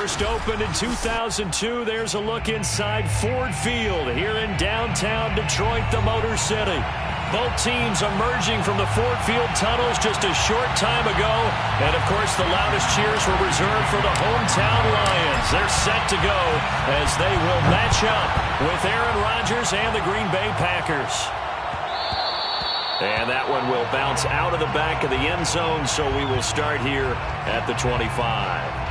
First opened in 2002. There's a look inside Ford Field here in downtown Detroit, the Motor City. Both teams emerging from the Ford Field tunnels just a short time ago. And, of course, the loudest cheers were reserved for the hometown Lions. They're set to go as they will match up with Aaron Rodgers and the Green Bay Packers. And that one will bounce out of the back of the end zone, so we will start here at the 25.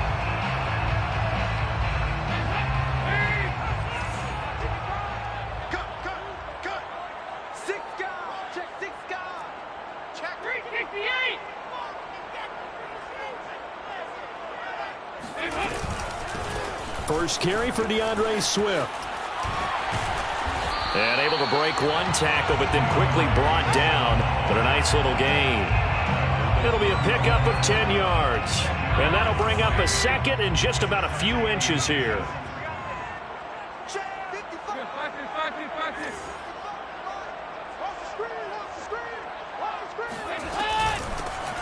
First carry for DeAndre Swift. And able to break one tackle, but then quickly brought down. But a nice little gain. It'll be a pickup of 10 yards. And that'll bring up a second and just about a few inches here.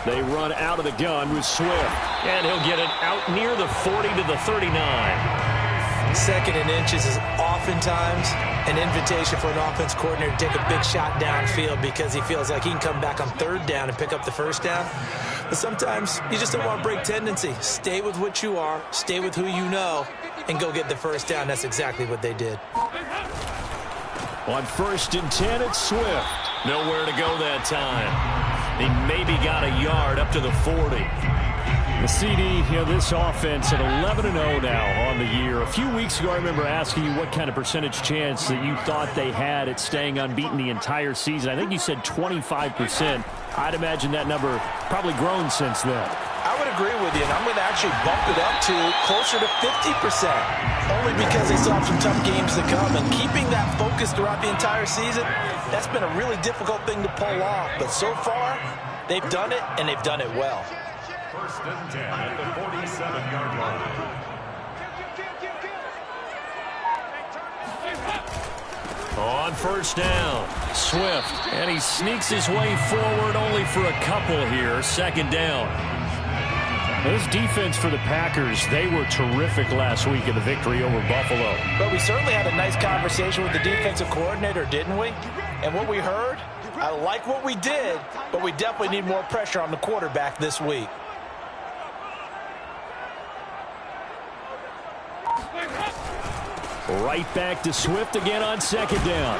They run out of the gun with Swift. And he'll get it out near the 40 to the 39. Second and inches is oftentimes an invitation for an offense coordinator to take a big shot downfield because he feels like he can come back on third down and pick up the first down. But sometimes you just don't want to break tendency. Stay with what you are, stay with who you know, and go get the first down. That's exactly what they did. On 1st and 10, it's Swift. Nowhere to go that time. He maybe got a yard up to the 40. The CD, this offense at 11-0 now on the year. A few weeks ago, I remember asking you what kind of percentage chance that you thought they had at staying unbeaten the entire season. I think you said 25%. I'd imagine that number probably grown since then. I would agree with you, and I'm going to actually bump it up to closer to 50%, only because they still have some tough games to come. And keeping that focus throughout the entire season, that's been a really difficult thing to pull off. But so far, they've done it, and they've done it well. 1st and 10 at the 47-yard line. On 1st down, Swift, and he sneaks his way forward only for a couple here. 2nd down. This defense for the Packers, they were terrific last week in the victory over Buffalo. But we certainly had a nice conversation with the defensive coordinator, didn't we? And what we heard, I like what we did, but we definitely need more pressure on the quarterback this week. Right back to Swift again on 2nd down.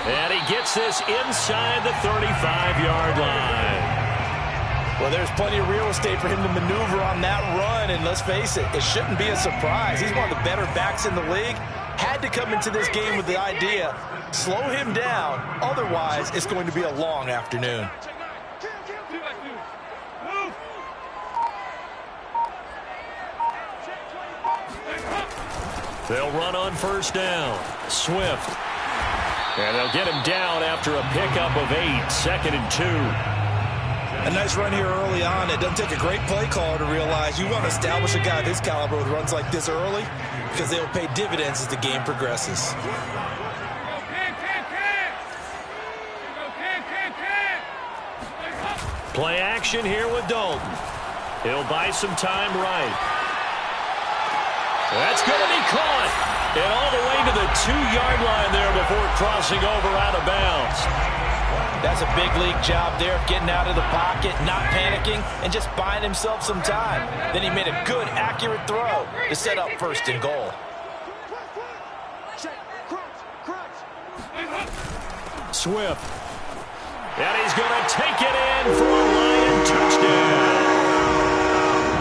And he gets this inside the 35-yard line. Well, there's plenty of real estate for him to maneuver on that run, and let's face it, it shouldn't be a surprise. He's one of the better backs in the league. Had to come into this game with the idea, slow him down, otherwise it's going to be a long afternoon. They'll run on 1st down. Swift. And they'll get him down after a pickup of 8. 2nd and 2. A nice run here early on. It doesn't take a great play caller to realize you want to establish a guy of his caliber with runs like this early because they will pay dividends as the game progresses. Play action here with Dalton. He'll buy some time right. That's going to be caught. And all the way to the 2-yard line there before crossing over out of bounds. That's a big league job there of getting out of the pocket, not panicking, and just buying himself some time. Then he made a good, accurate throw to set up 1st and goal. Swift. And he's going to take it in for a Lion touchdown.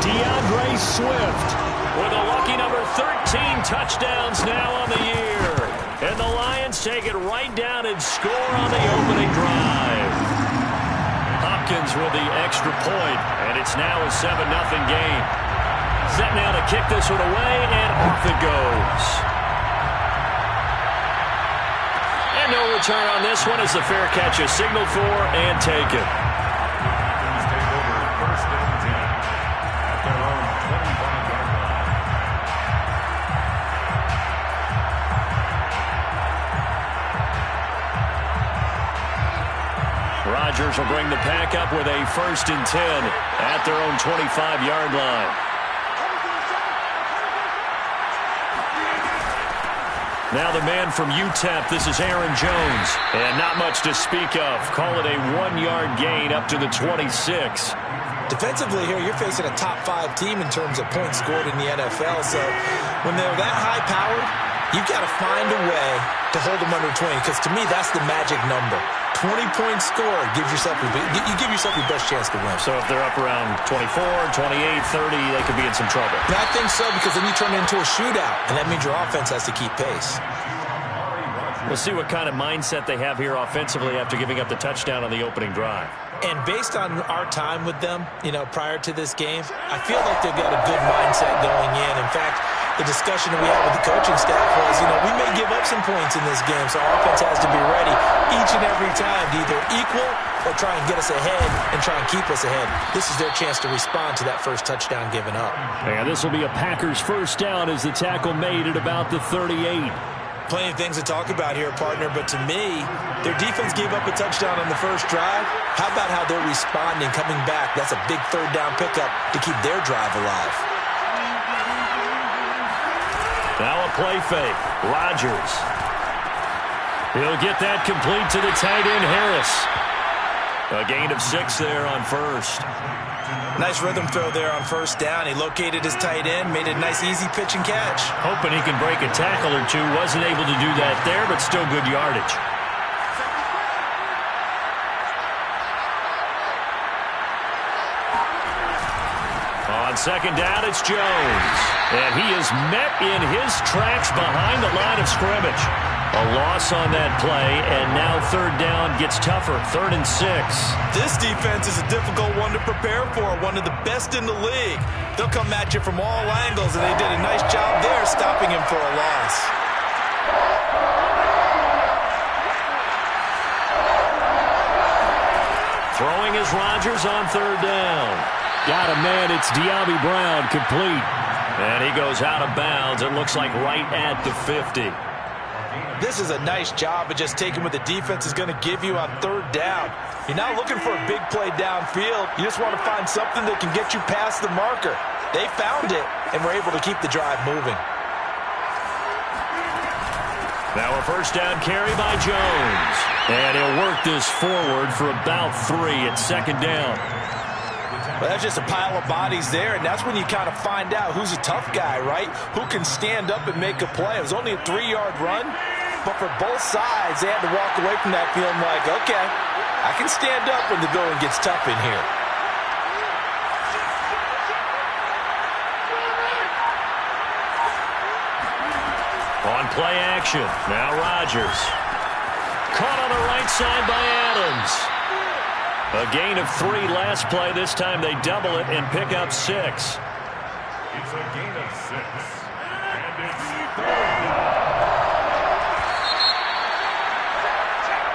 DeAndre Swift with a lucky number 13 touchdowns now on the year. And the Lions take it right down and score on the opening drive. Hopkins with the extra point, and it's now a 7-0 game. Set now to kick this one away, and off it goes. And no return on this one as the fair catch is signaled for and taken. Please take over 1st and 10 at their own 25-yard line. Rodgers will bring the pack up with a 1st and 10 at their own 25-yard line. Now the man from UTEP, this is Aaron Jones. And not much to speak of. Call it a 1-yard gain up to the 26. Defensively here, you're facing a top 5 team in terms of points scored in the NFL. So when they're that high-powered, you've got to find a way to hold them under 20. Because to me, that's the magic number. 20 points scored gives yourself you give yourself your best chance to win. So if they're up around 24, 28, 30, they could be in some trouble. And I think so, because then you turn it into a shootout, and that means your offense has to keep pace. We'll see what kind of mindset they have here offensively after giving up the touchdown on the opening drive. And based on our time with them, prior to this game, I feel like they've got a good mindset going in. In fact, the discussion that we had with the coaching staff was, we may give up some points in this game, so our offense has to be ready each and every time to either equal or try and get us ahead and try and keep us ahead. This is their chance to respond to that first touchdown given up. And this will be a Packers first down as the tackle made at about the 38. Plenty of things to talk about here, partner, but to me, their defense gave up a touchdown on the first drive. How about how they're responding, coming back? That's a big third down pickup to keep their drive alive. Now a play fake. Rodgers. He'll get that complete to the tight end, Harris. A gain of 6 there on first. Nice rhythm throw there on first down. He located his tight end, made a nice easy pitch and catch. Hoping he can break a tackle or two. Wasn't able to do that there, but still good yardage. On second down, it's Jones. And he is met in his tracks behind the line of scrimmage. A loss on that play, and now third down gets tougher. 3rd and 6. This defense is a difficult one to prepare for, one of the best in the league. They'll come at you from all angles, and they did a nice job there stopping him for a loss. Throwing is Rodgers on third down. Got a man, it's De'Ami Brown, complete. And he goes out of bounds, it looks like right at the 50. This is a nice job of just taking what the defense is going to give you on third down. You're not looking for a big play downfield. You just want to find something that can get you past the marker. They found it, and were able to keep the drive moving. Now a first down carry by Jones. And he'll work this forward for about 3 at second down. Well, that's just a pile of bodies there, and that's when you kind of find out who's a tough guy, right? Who can stand up and make a play. It was only a 3-yard run, but for both sides, they had to walk away from that feeling like, okay, I can stand up when the going gets tough in here. On play action, now Rodgers. Caught on the right side by Adams. A gain of 3 last play. This time they double it and pick up 6. It's a gain of 6. And it's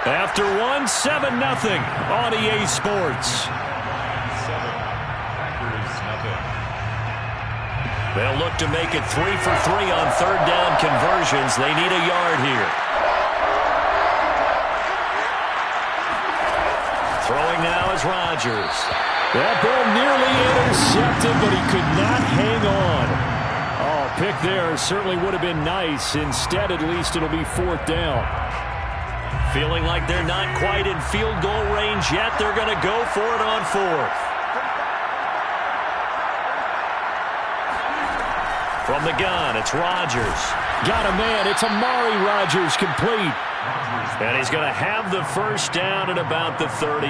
after 1, 7-0 on EA Sports. 7. Packers nothing. They'll look to make it 3 for 3 on third down conversions. They need a yard here. Throwing now is Rodgers. That ball nearly intercepted, but he could not hang on. Oh, pick there certainly would have been nice. Instead, at least it'll be 4th down. Feeling like they're not quite in field goal range yet. They're going to go for it on 4th. From the gun, it's Rodgers. Got a man. It's Amari Rodgers, complete. And he's going to have the first down at about the 38.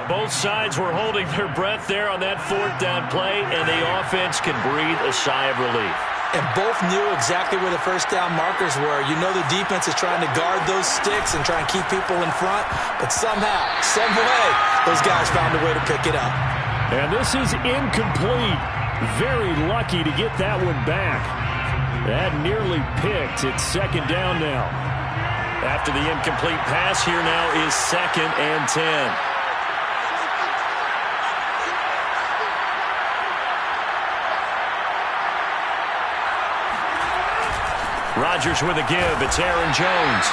Both sides were holding their breath there on that 4th down play, and the offense can breathe a sigh of relief. And both knew exactly where the first down markers were. You know the defense is trying to guard those sticks and try and keep people in front, but somehow, some way, those guys found a way to pick it up. And this is incomplete. Very lucky to get that one back. That nearly picked. It's 2nd down now. After the incomplete pass, here now is 2nd and 10. Rodgers with a give. It's Aaron Jones.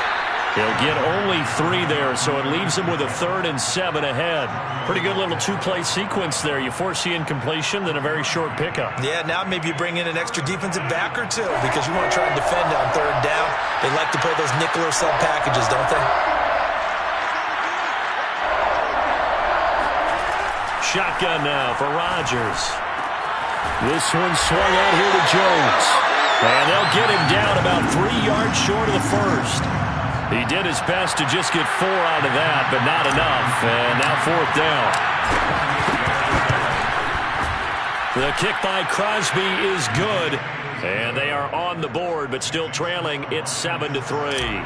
He'll get only 3 there, so it leaves him with a 3rd and 7 ahead. Pretty good little 2-play sequence there. You force the incompletion, then a very short pickup. Yeah, now maybe you bring in an extra defensive back or 2 because you want to try and defend on 3rd down. They like to play those nickel or sub packages, don't they? Shotgun now for Rodgers. This one swung out here to Jones. And they'll get him down about 3 yards short of the first. He did his best to just get 4 out of that, but not enough. And now 4th down. The kick by Crosby is good. And they are on the board, but still trailing. It's 7-3.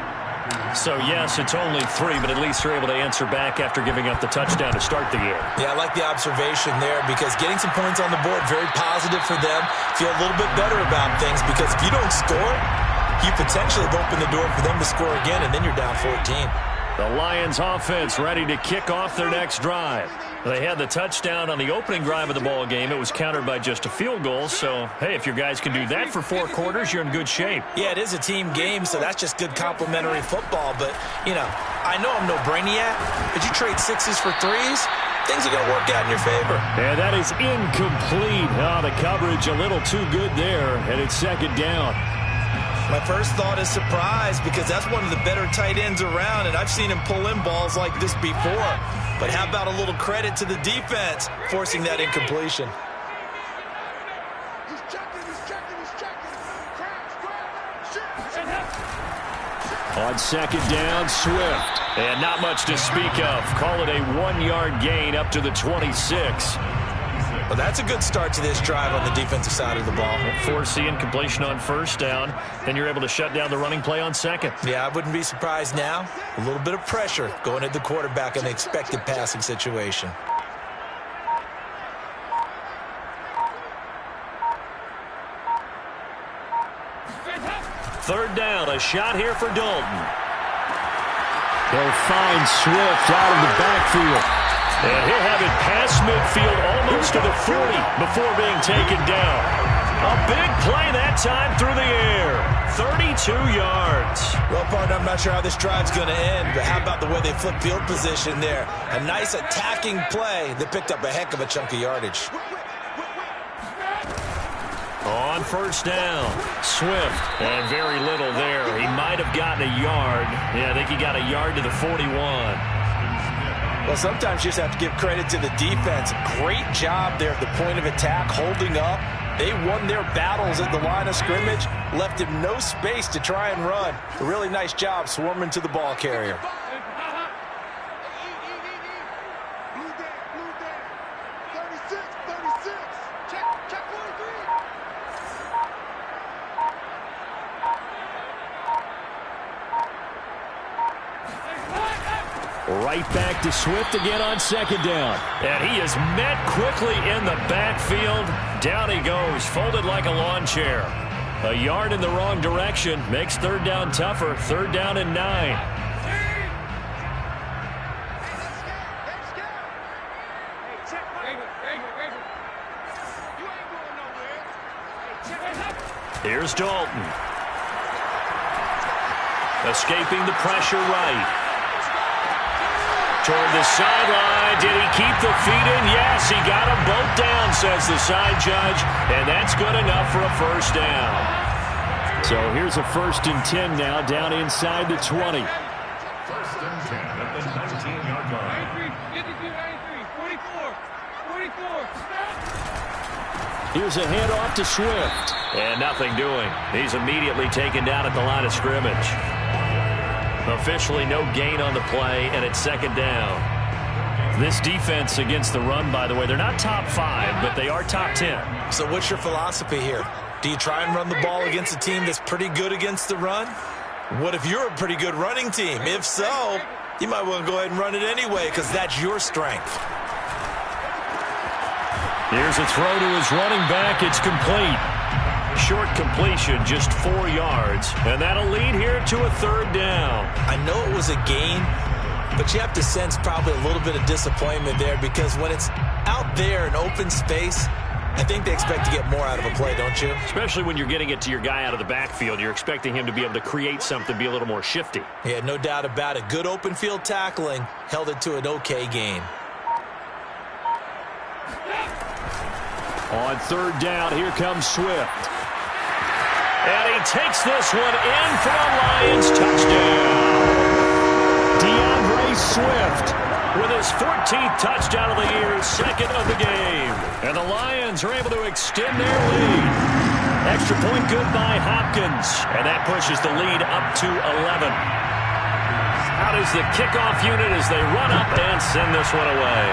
So, yes, it's only 3, but at least they're able to answer back after giving up the touchdown to start the game. Yeah, I like the observation there because getting some points on the board, very positive for them. Feel a little bit better about things because if you don't score, you potentially have opened the door for them to score again, and then you're down 14. The Lions offense ready to kick off their next drive. They had the touchdown on the opening drive of the ball game. It was countered by just a field goal. So, hey, if your guys can do that for 4 quarters, you're in good shape. Yeah, it is a team game, so that's just good complimentary football. But, you know, I know I'm no brainiac, but you trade 6s for 3s, things are going to work out in your favor. And that is incomplete. Oh, the coverage a little too good there, and it's 2nd down. My first thought is surprise because that's one of the better tight ends around, and I've seen him pull in balls like this before. But how about a little credit to the defense forcing that incompletion? On 2nd down, Swift. And not much to speak of. Call it a 1-yard gain up to the 26. Well, that's a good start to this drive on the defensive side of the ball. Force the incompletion on 1st down. Then you're able to shut down the running play on 2nd. Yeah, I wouldn't be surprised now. A little bit of pressure going at the quarterback in the expected passing situation. Third down, a shot here for Dalton. They'll find Swift out of the backfield. And he'll have it past midfield almost to the 40 before being taken down. A big play that time through the air. 32 yards. Well, partner, I'm not sure how this drive's going to end, but how about the way they flip field position there? A nice attacking play that picked up a heck of a chunk of yardage. On 1st down, Swift, and very little there. He might have gotten a yard. Yeah, I think he got a yard to the 41. Well, sometimes you just have to give credit to the defense. Great job there at the point of attack, holding up. They won their battles at the line of scrimmage, left him no space to try and run. A really nice job swarming to the ball carrier. Right back to Swift again on 2nd down. And he is met quickly in the backfield. Down he goes, folded like a lawn chair. A yard in the wrong direction makes 3rd down tougher. 3rd down and 9. Here's Dalton. Escaping the pressure right. Toward the sideline. Did he keep the feet in? Yes, he got them both down, says the side judge. And that's good enough for a 1st down. So here's a 1st and 10 now, down inside the 20. 1st and 10 at the 19-yard line. 44. Here's a handoff to Swift. And nothing doing. He's immediately taken down at the line of scrimmage. Officially no gain on the play, and it's 2nd down. This defense against the run, by the way, they're not top 5, but they are top 10. So what's your philosophy here? Do you try and run the ball against a team that's pretty good against the run? What if you're a pretty good running team? If so, you might want to go ahead and run it anyway because that's your strength. Here's a throw to his running back. It's complete. Short completion, just 4 yards. And that'll lead here to a 3rd down. I know it was a gain, but you have to sense probably a little bit of disappointment there because when it's out there in open space, I think they expect to get more out of a play, don't you? Especially when you're getting it to your guy out of the backfield. You're expecting him to be able to create something, be a little more shifty. Yeah, no doubt about it. Good open field tackling held it to an okay gain. On third down, here comes Swift. And he takes this one in for a Lions touchdown. DeAndre Swift with his 14th touchdown of the year, second of the game. And the Lions are able to extend their lead. Extra point good by Hopkins. And that pushes the lead up to 11. Out is the kickoff unit as they run up and send this one away.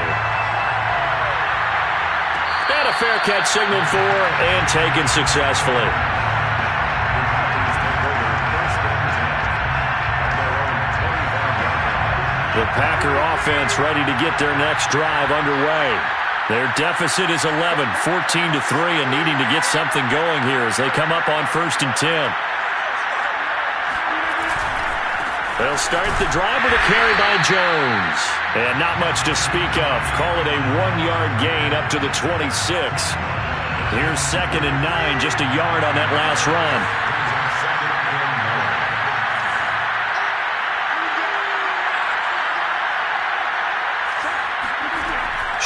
And a fair catch signaled for and taken successfully. The Packer offense ready to get their next drive underway. Their deficit is 11, 14-3, and needing to get something going here as they come up on 1st and 10. They'll start the drive with a carry by Jones. And not much to speak of. Call it a 1-yard gain up to the 26. Here's 2nd and 9, just a yard on that last run.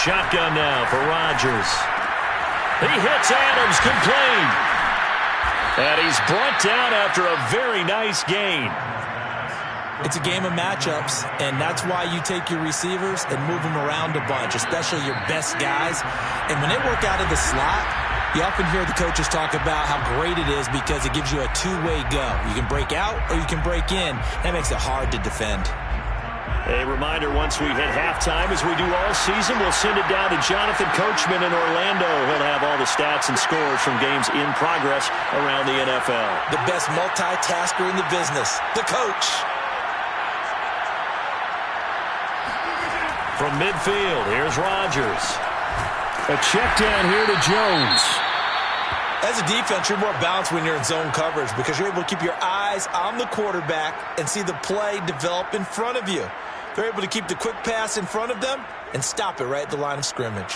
Shotgun now for Rodgers. He hits Adams, complete. And he's brought down after a very nice gain. It's a game of matchups, and that's why you take your receivers and move them around a bunch, especially your best guys. And when they work out of the slot, you often hear the coaches talk about how great it is because it gives you a two-way go. You can break out or you can break in. That makes it hard to defend. A reminder, once we hit halftime, as we do all season, we'll send it down to Jonathan Coachman in Orlando. He'll have all the stats and scores from games in progress around the NFL. The best multitasker in the business, the coach. From midfield, here's Rodgers. A check down here to Jones. As a defense, you're more balanced when you're in zone coverage because you're able to keep your eyes on the quarterback and see the play develop in front of you. They're able to keep the quick pass in front of them and stop it right at the line of scrimmage.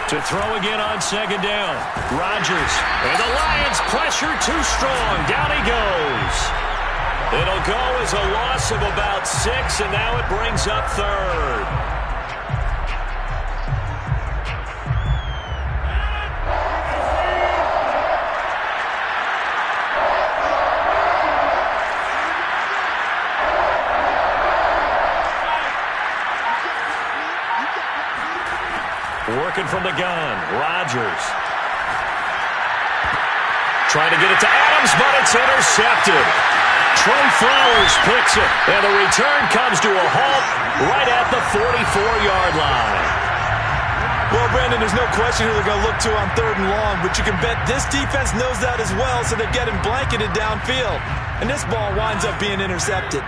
To throw again on 2nd down. Rodgers. And the Lions pressure too strong. Down he goes. It'll go as a loss of about 6, and now it brings up 3rd. Working from the gun, Rodgers. Trying to get it to Adams, but it's intercepted. Trey Flowers picks it, and the return comes to a halt right at the 44-yard line. Well, Brandon, there's no question who they're going to look to on 3rd and long, but you can bet this defense knows that as well, so they're getting blanketed downfield. And this ball winds up being intercepted.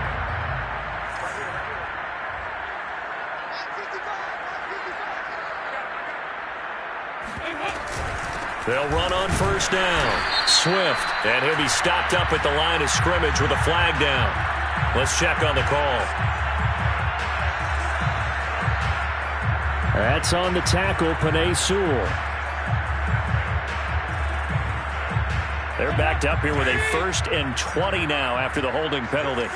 They'll run on 1st down. Swift, and he'll be stopped up at the line of scrimmage with a flag down. Let's check on the call. That's on the tackle, Penei Sewell. They're backed up here with a 1st and 20 now after the holding penalty.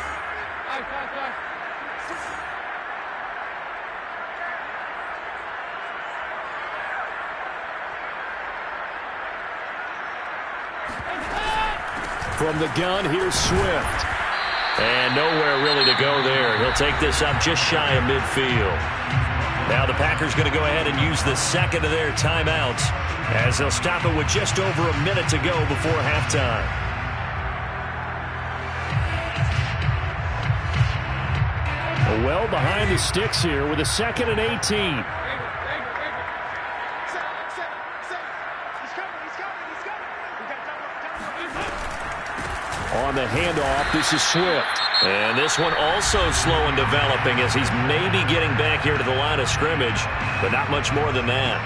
From the gun, here's Swift. And nowhere really to go there. He'll take this up just shy of midfield. Now the Packers going to go ahead and use the 2nd of their timeouts as they'll stop it with just over a minute to go before halftime. Well behind the sticks here with a 2nd and 18. On the handoff, this is Swift. And this one also slow in developing as he's maybe getting back here to the line of scrimmage, but not much more than that.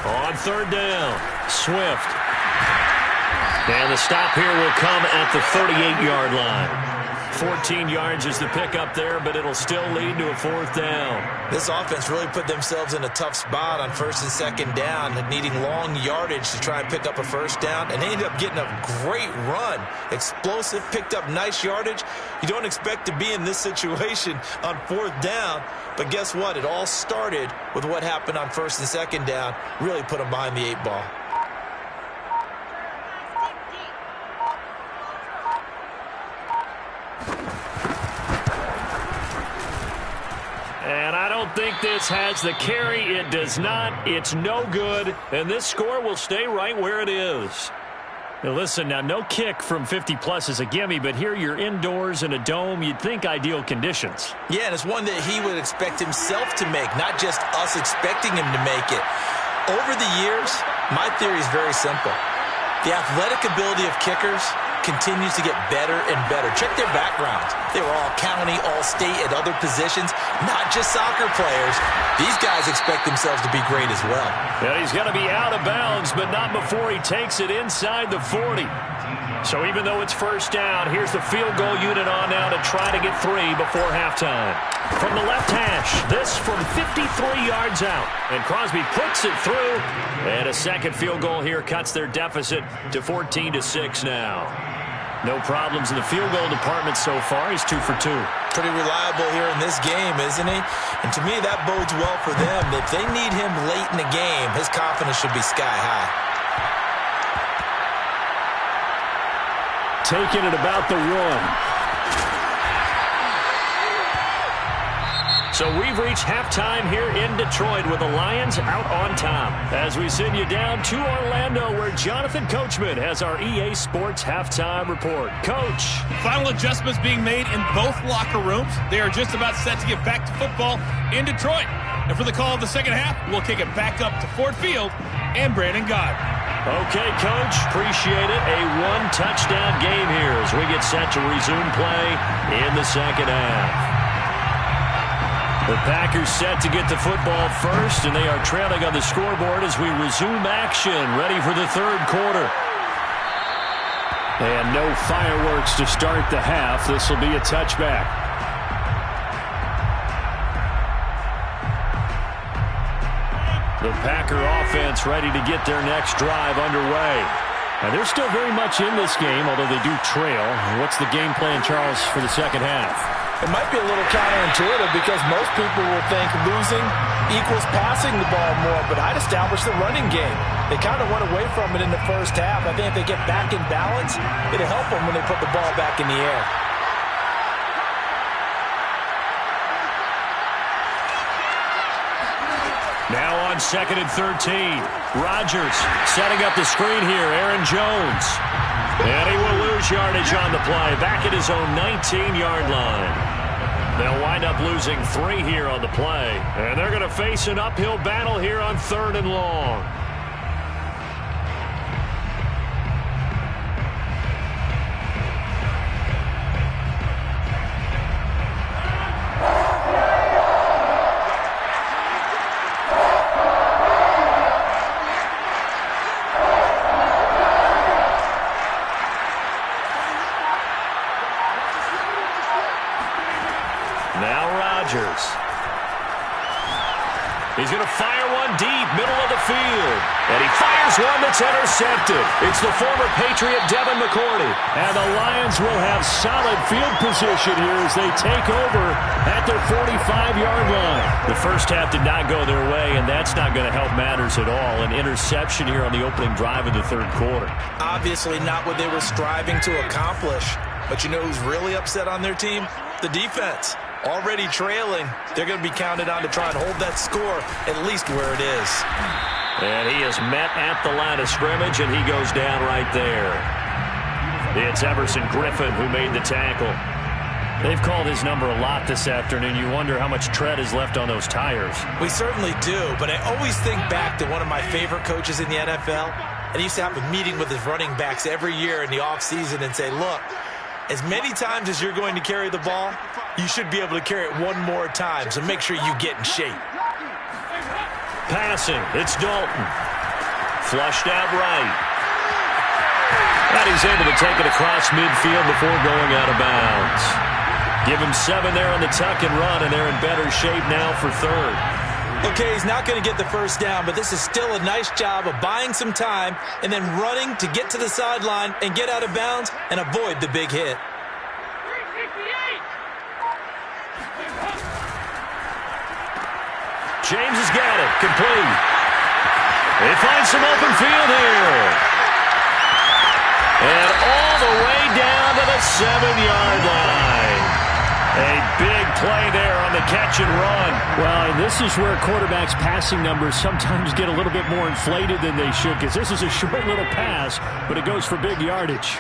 On third down, Swift. And the stop here will come at the 38-yard line. 14 yards is the pickup there, but it'll still lead to a fourth down. This offense really put themselves in a tough spot on first and second down, needing long yardage to try and pick up a first down, and they ended up getting a great run. Explosive, picked up nice yardage. You don't expect to be in this situation on fourth down, but guess what? It all started with what happened on first and second down. Really put them behind the 8 ball. And I don't think this has the carry. It does not. It's no good. And this score will stay right where it is. Now listen, now no kick from 50-plus is a gimme, but here you're indoors in a dome. You'd think ideal conditions. Yeah, and it's one that he would expect himself to make, not just us expecting him to make it. Over the years, my theory is very simple. The athletic ability of kickers continues to get better and better. Check their backgrounds. They were all county, all state at other positions, not just soccer players. These guys expect themselves to be great as well. Yeah, he's going to be out of bounds, but not before he takes it inside the 40. So even though it's first down, here's the field goal unit on now to try to get 3 before halftime. From the left hash, this from 53 yards out. And Crosby puts it through. And a second field goal here cuts their deficit to 14-6 now. No problems in the field goal department so far. He's 2 for 2. Pretty reliable here in this game, isn't he? And to me, that bodes well for them. If they need him late in the game, his confidence should be sky high. Taking it about the 1. So we've reached halftime here in Detroit with the Lions out on top. As we send you down to Orlando, where Jonathan Coachman has our EA Sports halftime report. Coach. Final adjustments being made in both locker rooms. They are just about set to get back to football in Detroit. And for the call of the second half, we'll kick it back up to Ford Field and Brandon Gott. Okay, Coach. Appreciate it. A one-touchdown game here as we get set to resume play in the second half. The Packers set to get the football first, and they are trailing on the scoreboard as we resume action, ready for the third quarter. And no fireworks to start the half. This will be a touchback. The Packer offense ready to get their next drive underway. And they're still very much in this game, although they do trail. What's the game plan, Charles, for the second half? It might be a little counterintuitive because most people will think losing equals passing the ball more, but I'd establish the running game. They kind of went away from it in the first half. I think if they get back in balance, it'll help them when they put the ball back in the air. Now on 2nd and 13. Rodgers setting up the screen here. Aaron Jones. And he will lose yardage on the play. Back at his own 19-yard line. They'll wind up losing 3 here on the play. And they're going to face an uphill battle here on 3rd and long. He's going to fire one deep, middle of the field. And he fires one that's intercepted. It's the former Patriot Devin McCourty. And the Lions will have solid field position here as they take over at their 45-yard line. The first half did not go their way, and that's not going to help matters at all. An interception here on the opening drive of the third quarter. Obviously not what they were striving to accomplish. But you know who's really upset on their team? The defense. Already trailing, they're going to be counted on to try and hold that score at least where it is. And he is met at the line of scrimmage, and he goes down right there. It's Everson Griffin who made the tackle. They've called his number a lot this afternoon. You wonder how much tread is left on those tires. We certainly do, but I always think back to one of my favorite coaches in the NFL, and he used to have a meeting with his running backs every year in the offseason and say, look, as many times as you're going to carry the ball, you should be able to carry it one more time, so make sure you get in shape. Passing, it's Dalton. Flushed out right. And he's able to take it across midfield before going out of bounds. Give him 7 there on the tuck and run, and they're in better shape now for third. Okay, he's not going to get the first down, but this is still a nice job of buying some time and then running to get to the sideline and get out of bounds and avoid the big hit. James has got it. Complete. They find some open field here. And all the way down to the 7-yard line. A big play there on the catch and run. Well, and this is where quarterbacks' passing numbers sometimes get a little bit more inflated than they should, because this is a short little pass, but it goes for big yardage.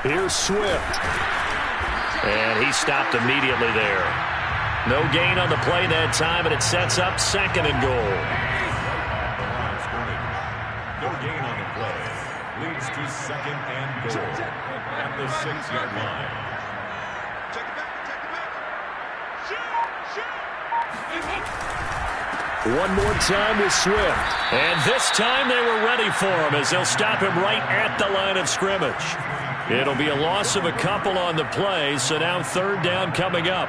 Here's Swift. And he stopped immediately there. No gain on the play that time, and it sets up 2nd and goal. No gain on the play. Leads to 2nd and goal at the 6-yard line. One more time with Swift. And this time they were ready for him as they'll stop him right at the line of scrimmage. It'll be a loss of a couple on the play, so now 3rd down coming up.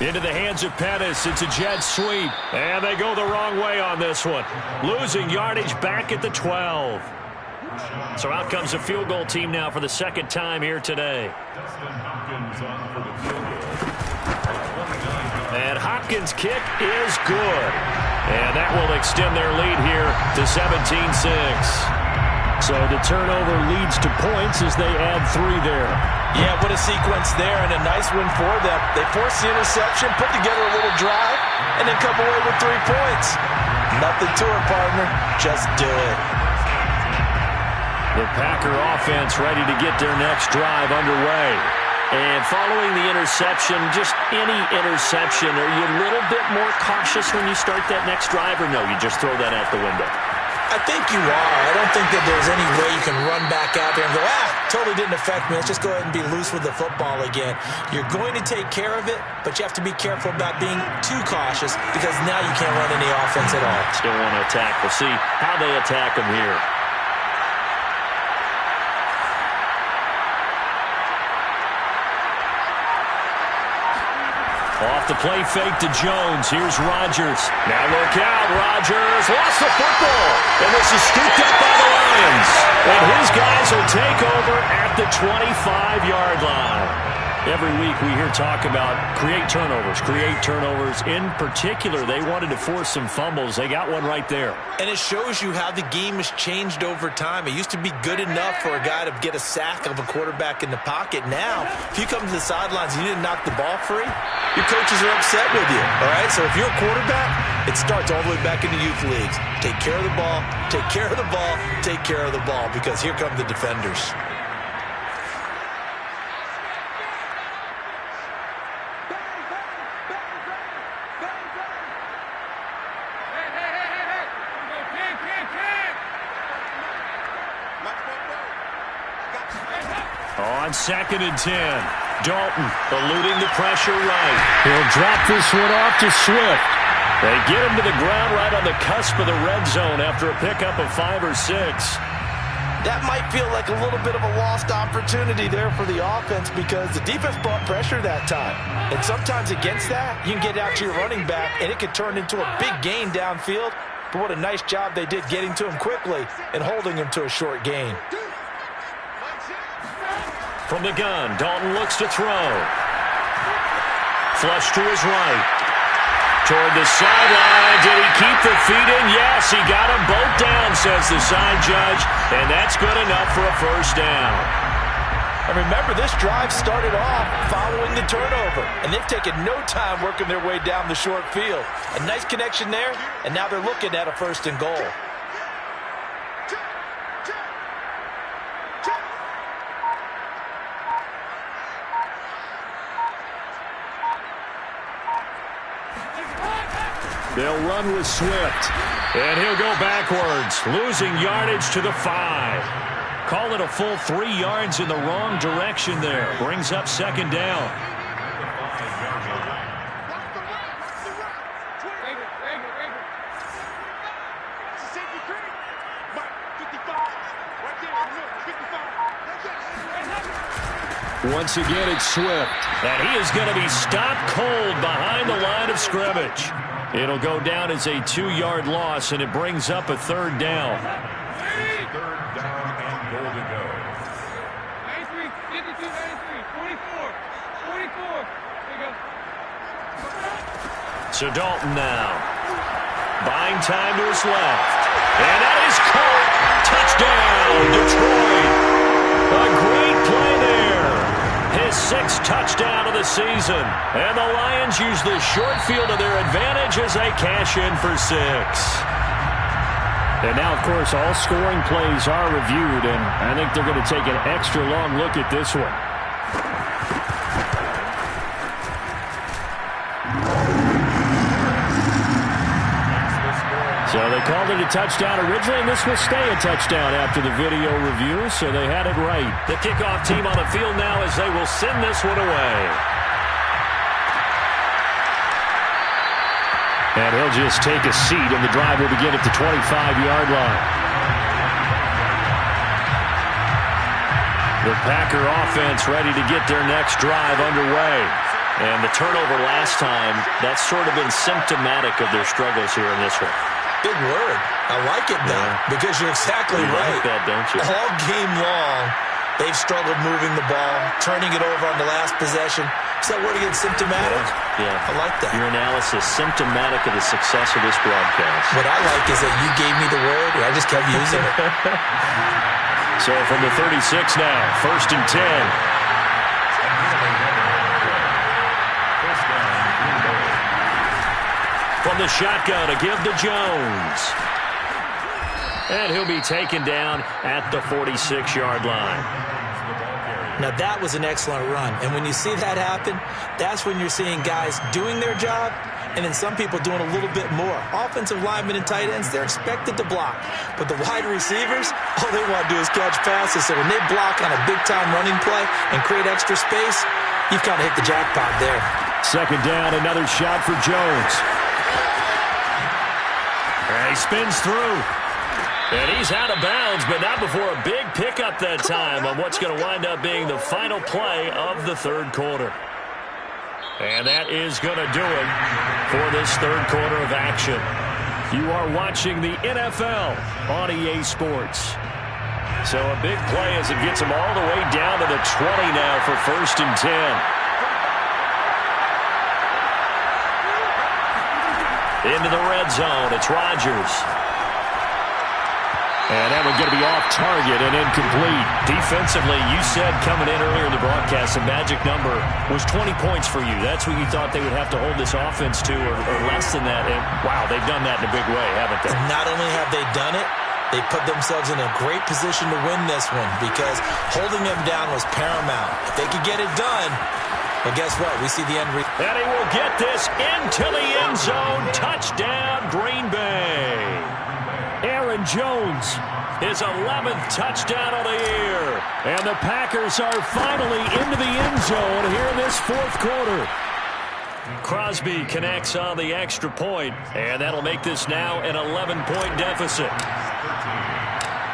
Into the hands of Pettis. It's a jet sweep. And they go the wrong way on this one. Losing yardage back at the 12. So out comes the field goal team now for the 2nd time here today. And Hopkins' kick is good. And that will extend their lead here to 17-6. So the turnover leads to points as they add 3 there. Yeah, what a sequence there, and a nice win for them. They forced the interception, put together a little drive, and then come away with 3 points. Nothing to it, partner. Just do it. The Packer offense ready to get their next drive underway. And following the interception, just any interception, are you a little bit more cautious when you start that next drive, or no, you just throw that out the window? I think you are. I don't think that there's any way you can run back out there and go, totally didn't affect me. Let's just go ahead and be loose with the football again. You're going to take care of it, but you have to be careful about being too cautious because now you can't run any offense at all. Still want to attack. We'll see how they attack them here. Off the play fake to Jones. Here's Rodgers. Now look out. Rodgers lost the football. And this is scooped up by the Lions. And his guys will take over at the 25-yard line. Every week we hear talk about create turnovers. In particular, they wanted to force some fumbles. They got one right there. And it shows you how the game has changed over time. It used to be good enough for a guy to get a sack of a quarterback in the pocket. Now, if you come to the sidelines and you didn't knock the ball free, your coaches are upset with you. All right? So if you're a quarterback, it starts all the way back in the youth leagues. Take care of the ball, take care of the ball, take care of the ball, because here come the defenders. On 2nd and 10, Dalton eluding the pressure right. He'll drop this one off to Swift. They get him to the ground right on the cusp of the red zone after a pickup of 5 or 6. That might feel like a little bit of a lost opportunity there for the offense because the defense brought pressure that time. And sometimes against that, you can get out to your running back, and it could turn into a big gain downfield. But what a nice job they did getting to him quickly and holding him to a short gain. From the gun, Dalton looks to throw. Flush to his right. Toward the sideline. Did he keep the feet in? Yes, he got them both down, says the side judge. And that's good enough for a first down. And remember, this drive started off following the turnover. And they've taken no time working their way down the short field. A nice connection there, and now they're looking at a 1st and goal. They'll run with Swift. And he'll go backwards, losing yardage to the 5. Call it a full 3 yards in the wrong direction there. Brings up second down. Once again, it's Swift. And he is going to be stopped cold behind the line of scrimmage. It'll go down as a 2-yard loss, and it brings up a third down. Third down and goal to go. 93, 52, 93, 44, 44. There you go. So Dalton now. Buying time to his left. And that is caught. Touchdown, Detroit. A great play there. His 6th touchdown of the season. And the Lions use the short field to their advantage as they cash in for 6. And now, of course, all scoring plays are reviewed, and I think they're going to take an extra long look at this one. So they called it a touchdown originally, and this will stay a touchdown after the video review, so they had it right. The kickoff team on the field now as they will send this one away. And he'll just take a seat, and the drive will begin at the 25-yard line. The Packer offense ready to get their next drive underway. And the turnover last time, that's sort of been symptomatic of their struggles here in this one. Big word. I like it, though, because you're exactly right. Like that, don't you? All game long, they've struggled moving the ball, turning it over on the last possession. Is that word again, symptomatic? Yeah. I like that. Your analysis, symptomatic of the success of this broadcast. What I like is that you gave me the word, and I just kept using it. So from the 36 now, 1st and 10. From the shotgun, a give to Jones. And he'll be taken down at the 46-yard line. Now, that was an excellent run. And when you see that happen, that's when you're seeing guys doing their job and then some people doing a little bit more. Offensive linemen and tight ends, they're expected to block. But the wide receivers, all they want to do is catch passes. So when they block on a big-time running play and create extra space, you've kind of hit the jackpot there. Second down, another shot for Jones. And he spins through. And he's out of bounds, but not before a big pickup that time on what's going to wind up being the final play of the third quarter. And that is going to do it for this third quarter of action. You are watching the NFL on EA Sports. So a big play as it gets him all the way down to the 20 now for 1st and 10. Into the red zone, it's Rodgers. And that one's going to be off target and incomplete. Defensively, you said coming in earlier in the broadcast, the magic number was 20 points for you. That's what you thought they would have to hold this offense to, or less than that. And, wow, they've done that in a big way, haven't they? And not only have they done it, they put themselves in a great position to win this one because holding them down was paramount. If they could get it done, well, guess what? We see the end. And he will get this into the end zone. Touchdown, Green Bay. Aaron Jones, his 11th touchdown of the year. And the Packers are finally into the end zone here in this fourth quarter. Crosby connects on the extra point, and that'll make this now an 11-point deficit.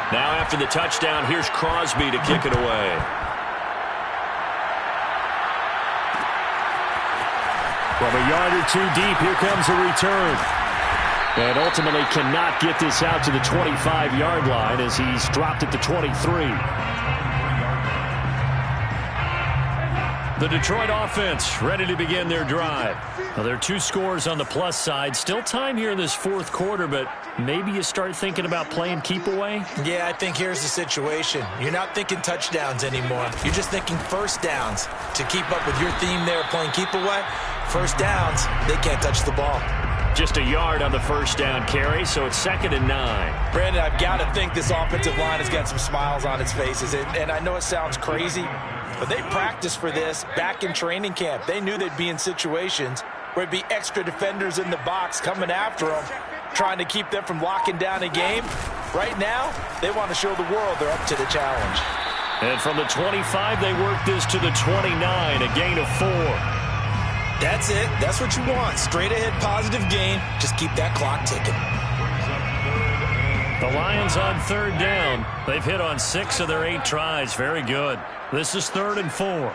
Now after the touchdown, here's Crosby to kick it away. From a yard or two deep, here comes a return. And ultimately cannot get this out to the 25-yard line as he's dropped at the 23. The Detroit offense ready to begin their drive. Well, there are 2 scores on the plus side. Still time here in this fourth quarter, but maybe you start thinking about playing keep away? Yeah, I think here's the situation. You're not thinking touchdowns anymore. You're just thinking first downs. To keep up with your theme there, playing keep away, first downs, they can't touch the ball. Just a yard on the first down carry, so it's 2nd and 9. Brandon, I've got to think this offensive line has got some smiles on its faces. And I know it sounds crazy, but they practiced for this back in training camp. They knew they'd be in situations where it'd be extra defenders in the box coming after them, trying to keep them from locking down a game. Right now, they want to show the world they're up to the challenge. And from the 25, they work this to the 29, a gain of 4. That's it. That's what you want. Straight ahead positive gain. Just keep that clock ticking. The Lions on 3rd down. They've hit on 6 of their 8 tries. Very good. This is 3rd and 4.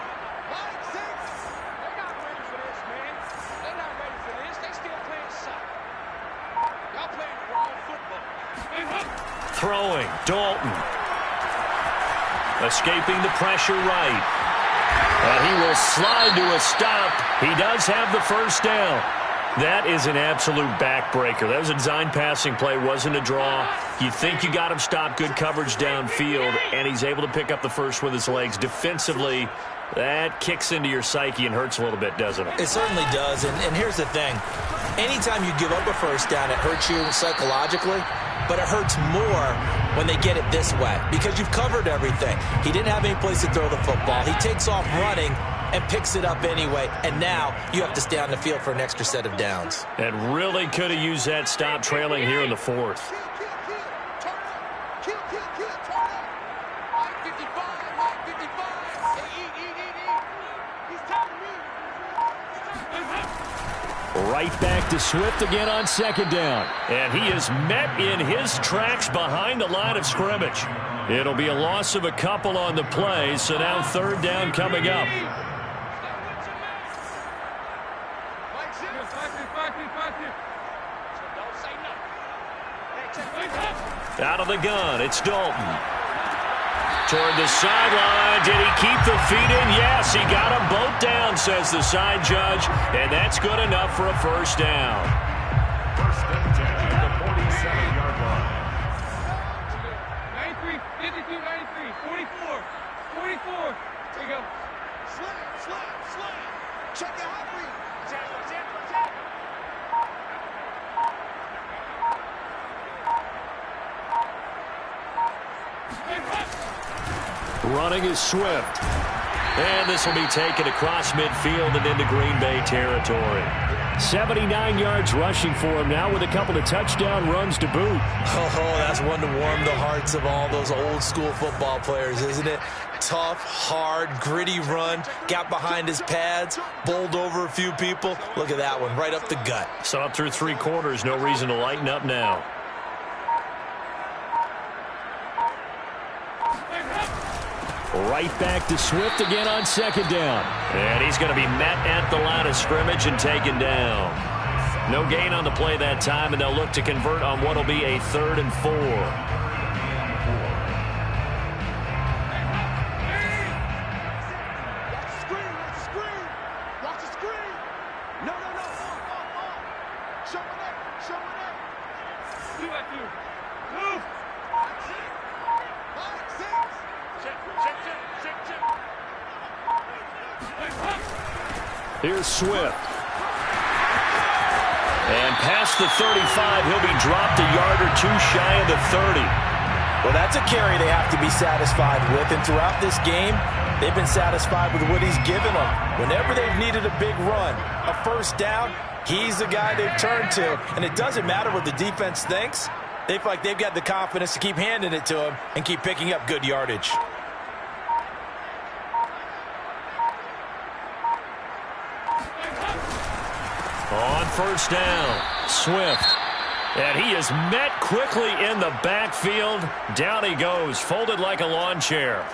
Throwing, Dalton. Escaping the pressure right. And he will slide to a stop. He does have the first down. That is an absolute backbreaker. That was a design passing play, wasn't a draw. You think you got him stopped, good coverage downfield, and he's able to pick up the first with his legs. Defensively, that kicks into your psyche and hurts a little bit, doesn't it? It certainly does, and here's the thing. Anytime you give up a first down, it hurts you psychologically, but it hurts more when they get it this way because you've covered everything. He didn't have any place to throw the football. He takes off running and picks it up anyway, and now you have to stay on the field for an extra set of downs. And really could have used that stop trailing here in the 4th. Right back to Swift again on 2nd down. And he is met in his tracks behind the line of scrimmage. It'll be a loss of a couple on the play, so now 3rd down coming up. Out of the gun, it's Dalton. Toward the sideline. Did he keep the feet in? Yes, he got them both down, says the side judge. And that's good enough for a first down. First and 10 at the 47-yard line. 93, 52, 93, 44, 44. There you go. Slam. Check the hot read. Check. Running is Swift. And this will be taken across midfield and into Green Bay territory. 79 yards rushing for him now with a couple of touchdown runs to boot. Oh, that's one to warm the hearts of all those old school football players, isn't it? Tough, hard, gritty run. Got behind his pads, bowled over a few people. Look at that one, right up the gut. Saw it through 3 quarters. No reason to lighten up now. Right back to Swift again on 2nd down. And he's going to be met at the line of scrimmage and taken down. No gain on the play that time, and they'll look to convert on what will be a 3rd and 4. Here's Swift. And past the 35, he'll be dropped a yard or 2 shy of the 30. Well, that's a carry they have to be satisfied with, and throughout this game, they've been satisfied with what he's given them. Whenever they've needed a big run, a first down, he's the guy they've turned to, and it doesn't matter what the defense thinks. They feel like they've got the confidence to keep handing it to him and keep picking up good yardage. On first down, Swift. And he is met quickly in the backfield. Down he goes, folded like a lawn chair.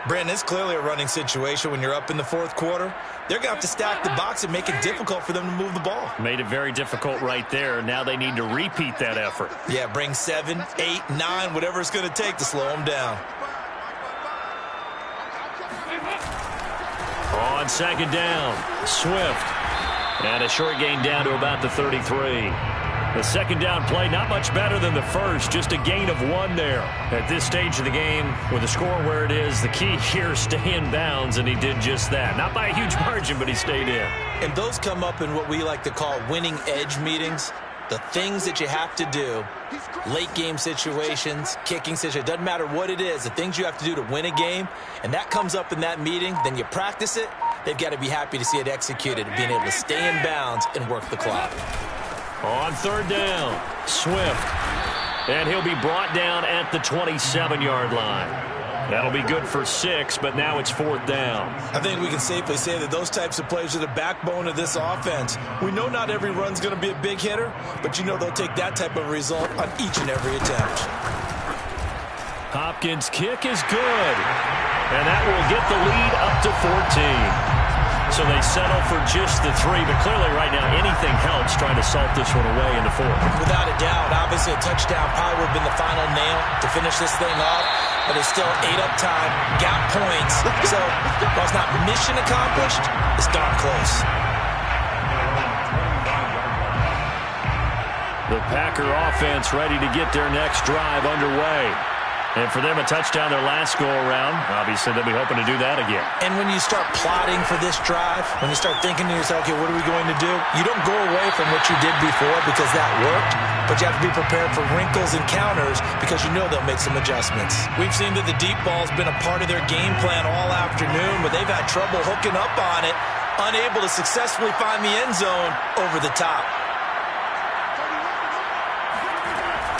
Brandon, it's clearly a running situation when you're up in the 4th quarter. They're going to have to stack the box and make it difficult for them to move the ball. Made it very difficult right there. Now they need to repeat that effort. Yeah, bring 7, 8, 9, whatever it's going to take to slow them down. On 2nd down, Swift. And a short gain down to about the 33. The 2nd down play, not much better than the first, just a gain of 1 there. At this stage of the game, with the score where it is, the key here, stay in bounds, and he did just that. Not by a huge margin, but he stayed in. And those come up in what we like to call winning edge meetings. The things that you have to do, late game situations, kicking situations, doesn't matter what it is, the things you have to do to win a game, and that comes up in that meeting, then you practice it, they've got to be happy to see it executed, being able to stay in bounds and work the clock. On third down, Swift. And he'll be brought down at the 27-yard line. That'll be good for 6, but now it's 4th down. I think we can safely say that those types of plays are the backbone of this offense. We know not every run's going to be a big hitter, but you know they'll take that type of result on each and every attempt. Hopkins' kick is good, and that will get the lead up to 14. So they settle for just the 3, but clearly right now anything helps trying to salt this one away in the 4th. Without a doubt, obviously a touchdown probably would have been the final nail to finish this thing off, but it's still 8 up time, got points, so while it's not mission accomplished, it's darn close. The Packer offense ready to get their next drive underway. And for them, a touchdown their last go-around. Obviously, they'll be hoping to do that again. And when you start plotting for this drive, when you start thinking to yourself, okay, what are we going to do? You don't go away from what you did before because that worked, but you have to be prepared for wrinkles and counters because you know they'll make some adjustments. We've seen that the deep ball's been a part of their game plan all afternoon, but they've had trouble hooking up on it, unable to successfully find the end zone over the top.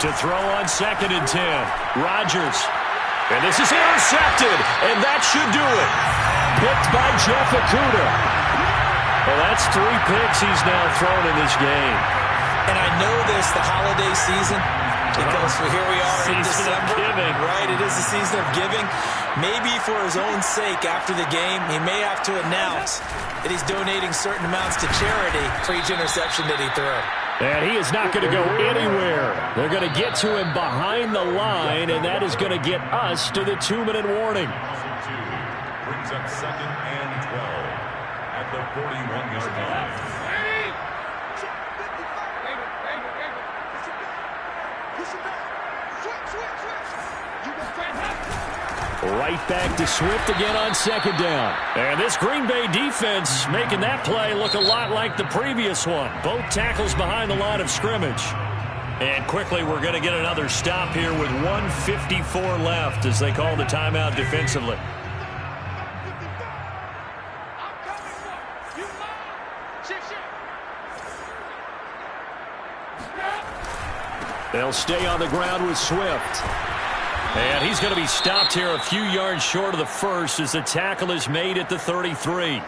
To throw on 2nd and 10, Rodgers. And this is intercepted, and that should do it. Picked by Jeff Okudah. Well, that's 3 picks he's now thrown in this game. And I know this, the holiday season, because here we are in December. Giving. Right, it is the season of giving. Maybe for his own sake after the game, he may have to announce that he's donating certain amounts to charity for each interception that he threw. And he is not going to go anywhere. They're going to get to him behind the line, and that is going to get us to the 2-minute warning. Brings up 2nd and 12 at the 41-yard line. Right back to Swift again on 2nd down. And this Green Bay defense making that play look a lot like the previous one. Both tackles behind the line of scrimmage. And quickly we're going to get another stop here with 1:54 left as they call the timeout defensively. They'll stay on the ground with Swift. And he's going to be stopped here a few yards short of the first as the tackle is made at the 33.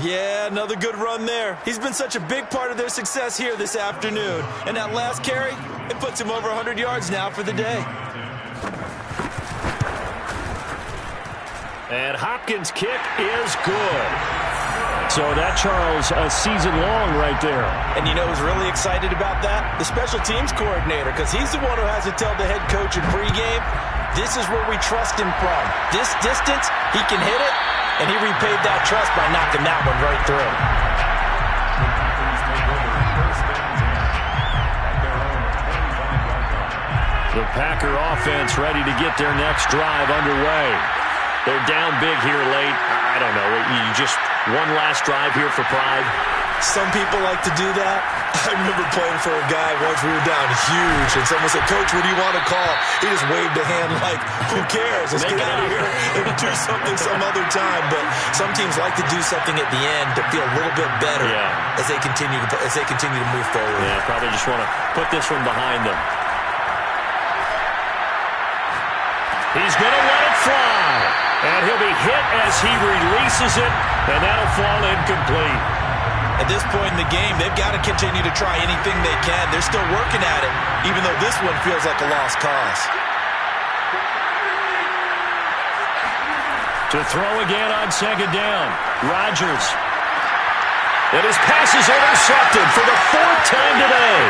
Yeah, another good run there. He's been such a big part of their success here this afternoon. And that last carry, it puts him over 100 yards now for the day. And Hopkins' kick is good. So that, Charles, a season long right there. And you know who's really excited about that? The special teams coordinator, because he's the one who has to tell the head coach in pregame, this is where we trust him from. This distance, he can hit it, and he repaid that trust by knocking that one right through. The Packer offense ready to get their next drive underway. They're down big here late. I don't know. You just one last drive here for pride. Some people like to do that. I remember playing for a guy once we were down huge, and someone said, "Coach, what do you want to call?" He just waved a hand like, "Who cares? Let's get out of here and do something some other time." But some teams like to do something at the end to feel a little bit better as they continue to move forward. Yeah, probably just want to put this one behind them. He's going to let it fly. And he'll be hit as he releases it, and that'll fall incomplete. At this point in the game, they've got to continue to try anything they can. They're still working at it, even though this one feels like a lost cause. To throw again on 2nd down, Rodgers. And his pass is intercepted for the 4th time today.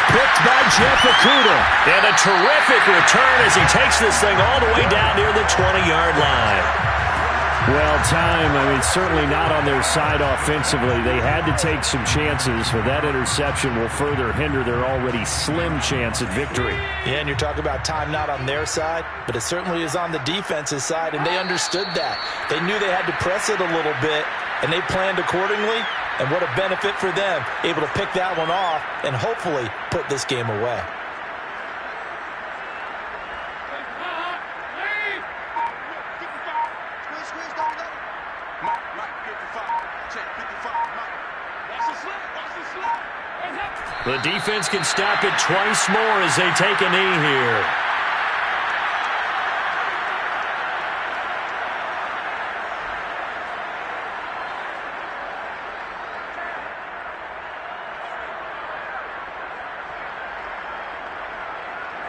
Picked by Jeff Okudah. And a terrific return as he takes this thing all the way down near the 20-yard line. Well, certainly not on their side offensively. They had to take some chances, but that interception will further hinder their already slim chance at victory. Yeah, and you're talking about time not on their side, but it certainly is on the defense's side, and they understood that. They knew they had to press it a little bit, and they planned accordingly. And what a benefit for them, able to pick that one off and hopefully put this game away. The defense can stop it twice more as they take a knee here.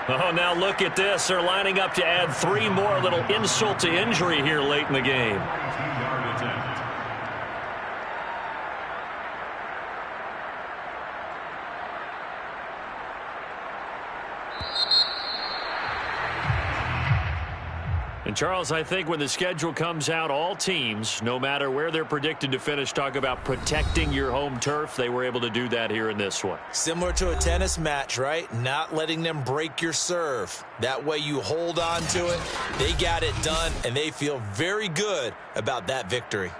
Oh, now look at this. They're lining up to add 3 more, little insult to injury here late in the game. 19-yard attempt. And, Charles, I think when the schedule comes out, all teams, no matter where they're predicted to finish, talk about protecting your home turf. They were able to do that here in this one. Similar to a tennis match, right? Not letting them break your serve. That way you hold on to it. They got it done, and they feel very good about that victory.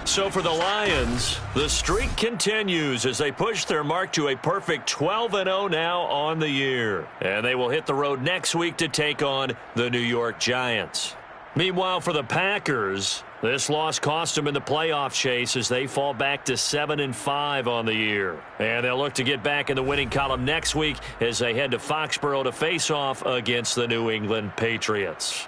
So for the Lions, the streak continues as they push their mark to a perfect 12-0 now on the year. And they will hit the road next week to take on the New York Giants. Meanwhile, for the Packers, this loss cost them in the playoff chase as they fall back to 7-5 on the year. And they'll look to get back in the winning column next week as they head to Foxborough to face off against the New England Patriots.